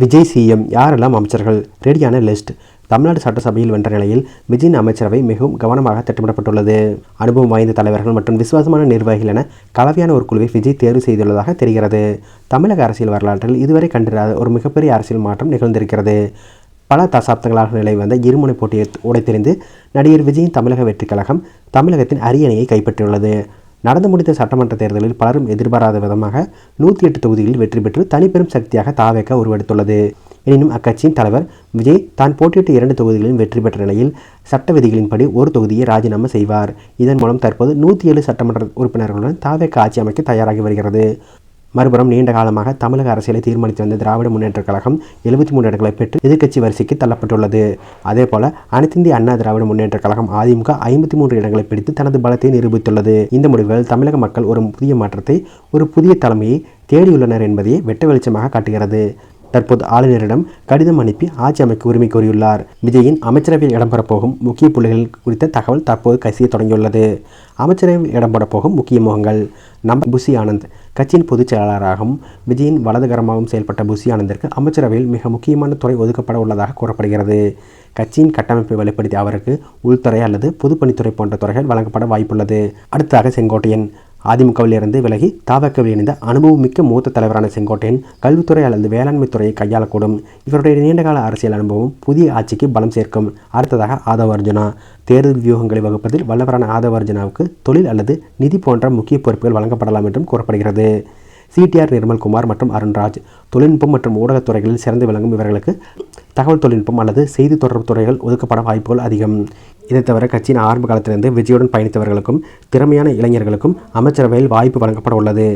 Vijay CM யாரெல்லாம் அமைச்சர்கள்? ரெடியான list. Tamil Nadu சட்டசபையில் வென்ற நிலையில் விஜயின் அமைச்சரவை மிகவும் கவனமாக திட்டமிடப்பட்டுள்ளது. அனுபவம் வாய்ந்த தலைவர்கள் மற்றும் விசுவாசமான நிர்வாகிகள் என கலவையான ஒரு குழுவை விஜய் தேர்வு செய்துள்ளதாக தெரிகிறது. தமிழக அரசியல் வரலாற்றில் இதுவரை கண்டிராத ஒரு மிகப்பெரிய அரசியல் மாற்றம் நிகழ்ந்திருக்கிறது. பல தசாப்தங்களாக நிலை வந்த இருமுனை போட்டியை உடைத்தெறிந்து நடிகர் விஜயின் தமிழக வெற்றிக் கழகம் தமிழகத்தின் அரியணையை கைப்பற்றியுள்ளது. நடந்து முடிந்த சட்டமன்ற தேர்தலில் பலரும் எதிர்பாராத விதமாக 108 தொகுதிகளில் வெற்றி பெற்று தனிப்பெரும் சக்தியாக தாவேக உருவெடுத்துள்ளது. எனினும் அக்கட்சியின் தலைவர் விஜய் தான் போட்டியிட்ட 2 தொகுதிகளிலும் வெற்றி பெற்ற நிலையில் சட்ட விதிகளின்படி ஒரு தொகுதியை ராஜினாமா செய்வார். இதன் மூலம் தற்போது 107 சட்டமன்ற உறுப்பினர்களுடன் தாவேக ஆட்சி அமைக்க தயாராகி வருகிறது. மறுபுறம் நீண்ட காலமாக தமிழக அரசியலை தீர்மானித்து வந்த திராவிட முன்னேற்ற கழகம் 73 இடங்களை பெற்று எதிர்க்கட்சி வரிசைக்கு தள்ளப்பட்டுள்ளது. அதேபோல அனைத்திந்திய அண்ணா திராவிட முன்னேற்ற கழகம் அதிமுக 53 இடங்களை பிடித்து தனது பலத்தை நிரூபித்துள்ளது. இந்த முடிவுகள் தமிழக மக்கள் ஒரு புதிய மாற்றத்தை, ஒரு புதிய தலைமையை தேடியுள்ளனர் என்பதையே வெட்ட வெளிச்சமாக காட்டுகிறது. தற்போது ஆளுநரிடம் கடிதம் அனுப்பி ஆட்சி அமைக்க உரிமை கோரியுள்ளார். விஜயின் அமைச்சரவையில் இடம்பெறப்போகும் முக்கிய புள்ளிகள் குறித்த தகவல் தற்போது கசிய தொடங்கியுள்ளது. அமைச்சரவையில் இடம்பெறப்போகும் முக்கிய முகங்கள். நம்பர் புசி ஆனந்த். கட்சியின் பொதுச் செயலாளராகவும் விஜயின் வலதுகரமாகவும் செயல்பட்ட புசி ஆனந்திற்கு அமைச்சரவையில் மிக முக்கியமான துறை ஒதுக்கப்பட உள்ளதாக கூறப்படுகிறது. கட்சியின் கட்டமைப்பை வெளிப்படுத்தி அவருக்கு உள்துறை அல்லது பொதுப்பணித்துறை போன்ற துறைகள் வழங்கப்பட வாய்ப்புள்ளது. அடுத்ததாக செங்கோட்டையன். அதிமுகவில் இருந்து விலகி தாவேகவில் இணைந்த அனுபவம் மிக்க மூத்த தலைவரான செங்கோட்டையன் கல்வித்துறை அல்லது வேளாண்மை துறையை கையாளக்கூடும். இவருடைய நீண்டகால அரசியல் அனுபவம் புதிய ஆட்சிக்கு பலம் சேர்க்கும். அடுத்ததாக ஆதவ் அர்ஜுனா. தேர்தல் வியூகங்களை வகுப்பதில் வல்லவரான ஆதவ் அர்ஜுனாவுக்கு தொழில் அல்லது நிதி போன்ற முக்கிய பொறுப்புகள் வழங்கப்படலாம் என்றும் கூறப்படுகிறது. சிடிஆர் நிர்மல்குமார் மற்றும் அருண்ராஜ். தொழில்நுட்பம் மற்றும் ஊடகத்துறைகளில் சிறந்து விளங்கும் இவர்களுக்கு தகவல் தொழில்நுட்பம் அல்லது செய்தி தொடர்பு துறைகள் ஒதுக்கப்பட வாய்ப்புகள் அதிகம். இதை தவிர கட்சியின் ஆரம்ப காலத்திலிருந்து விஜயுடன் பயணித்தவர்களுக்கும் திறமையான இளைஞர்களுக்கும் அமைச்சரவையில் வாய்ப்பு வழங்கப்பட உள்ளது.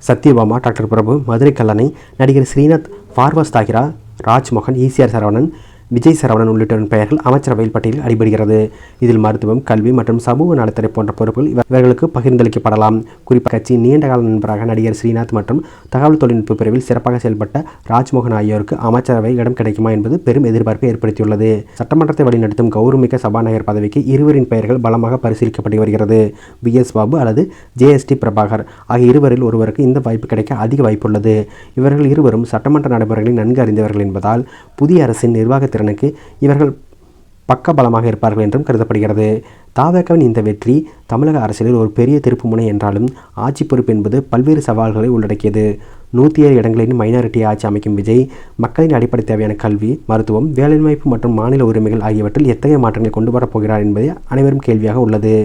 சத்யபாமா, டாக்டர் பிரபு, மதுரை கல்லணை, நடிகர் ஸ்ரீநாத், ஃபார்வாஸ் தாகிரா, ராஜ்மோகன், ஈசிஆர் சரவணன், விஜய் சரவணன் உள்ளிட்டோரின் பெயர்கள் அமைச்சரவையில் பட்டியலில் அடிபடுகிறது. இதில் மருத்துவம், கல்வி மற்றும் சமூக நலத்துறை போன்ற பொறுப்புகள் இவர்களுக்கு பகிர்ந்தளிக்கப்படலாம். குறிப்பாக கட்சியின் நீண்டகால நண்பராக நடிகர் ஸ்ரீநாத் மற்றும் தகவல் தொழில்நுட்ப பிரிவில் சிறப்பாக செயல்பட்ட ராஜ்மோகன் ஆகியோருக்கு அமைச்சரவை இடம் கிடைக்குமா என்பது பெரும் எதிர்பார்ப்பை ஏற்படுத்தியுள்ளது. சட்டமன்றத்தை வழிநடத்தும் கௌரவமிக்க சபாநாயகர் பதவிக்கு இருவரின் பெயர்கள் பலமாக பரிசீலிக்கப்பட்டு வருகிறது. BS பாபு அல்லது JST பிரபாகர் ஆகிய இருவரில் ஒருவருக்கு இந்த வாய்ப்பு கிடைக்க அதிக வாய்ப்புள்ளது. இவர்கள் இருவரும் சட்டமன்ற நடைமுறைகளை நன்கு அறிந்தவர்கள் என்பதால் புதிய அரசின் நிர்வாக திறனுக்கு இவர்கள் பக்க பலமாக இருப்பார்கள் என்றும் கருதப்படுகிறது. தாவேகவின் இந்த வெற்றி தமிழக அரசியலில் ஒரு பெரிய திருப்புமுனை என்றாலும் ஆட்சி பொறுப்பு என்பது பல்வேறு சவால்களை உள்ளடக்கியது. 107 இடங்களின் மைனாரிட்டி ஆட்சி அமைக்கும் விஜய் மக்களின் அடிப்படை தேவையான கல்வி, மருத்துவம், வேலைவாய்ப்பு மற்றும் மாநில உரிமைகள் ஆகியவற்றில் எத்தகைய மாற்றங்களை கொண்டு வரப்போகிறார் என்பதே அனைவரும் கேள்வியாக உள்ளது.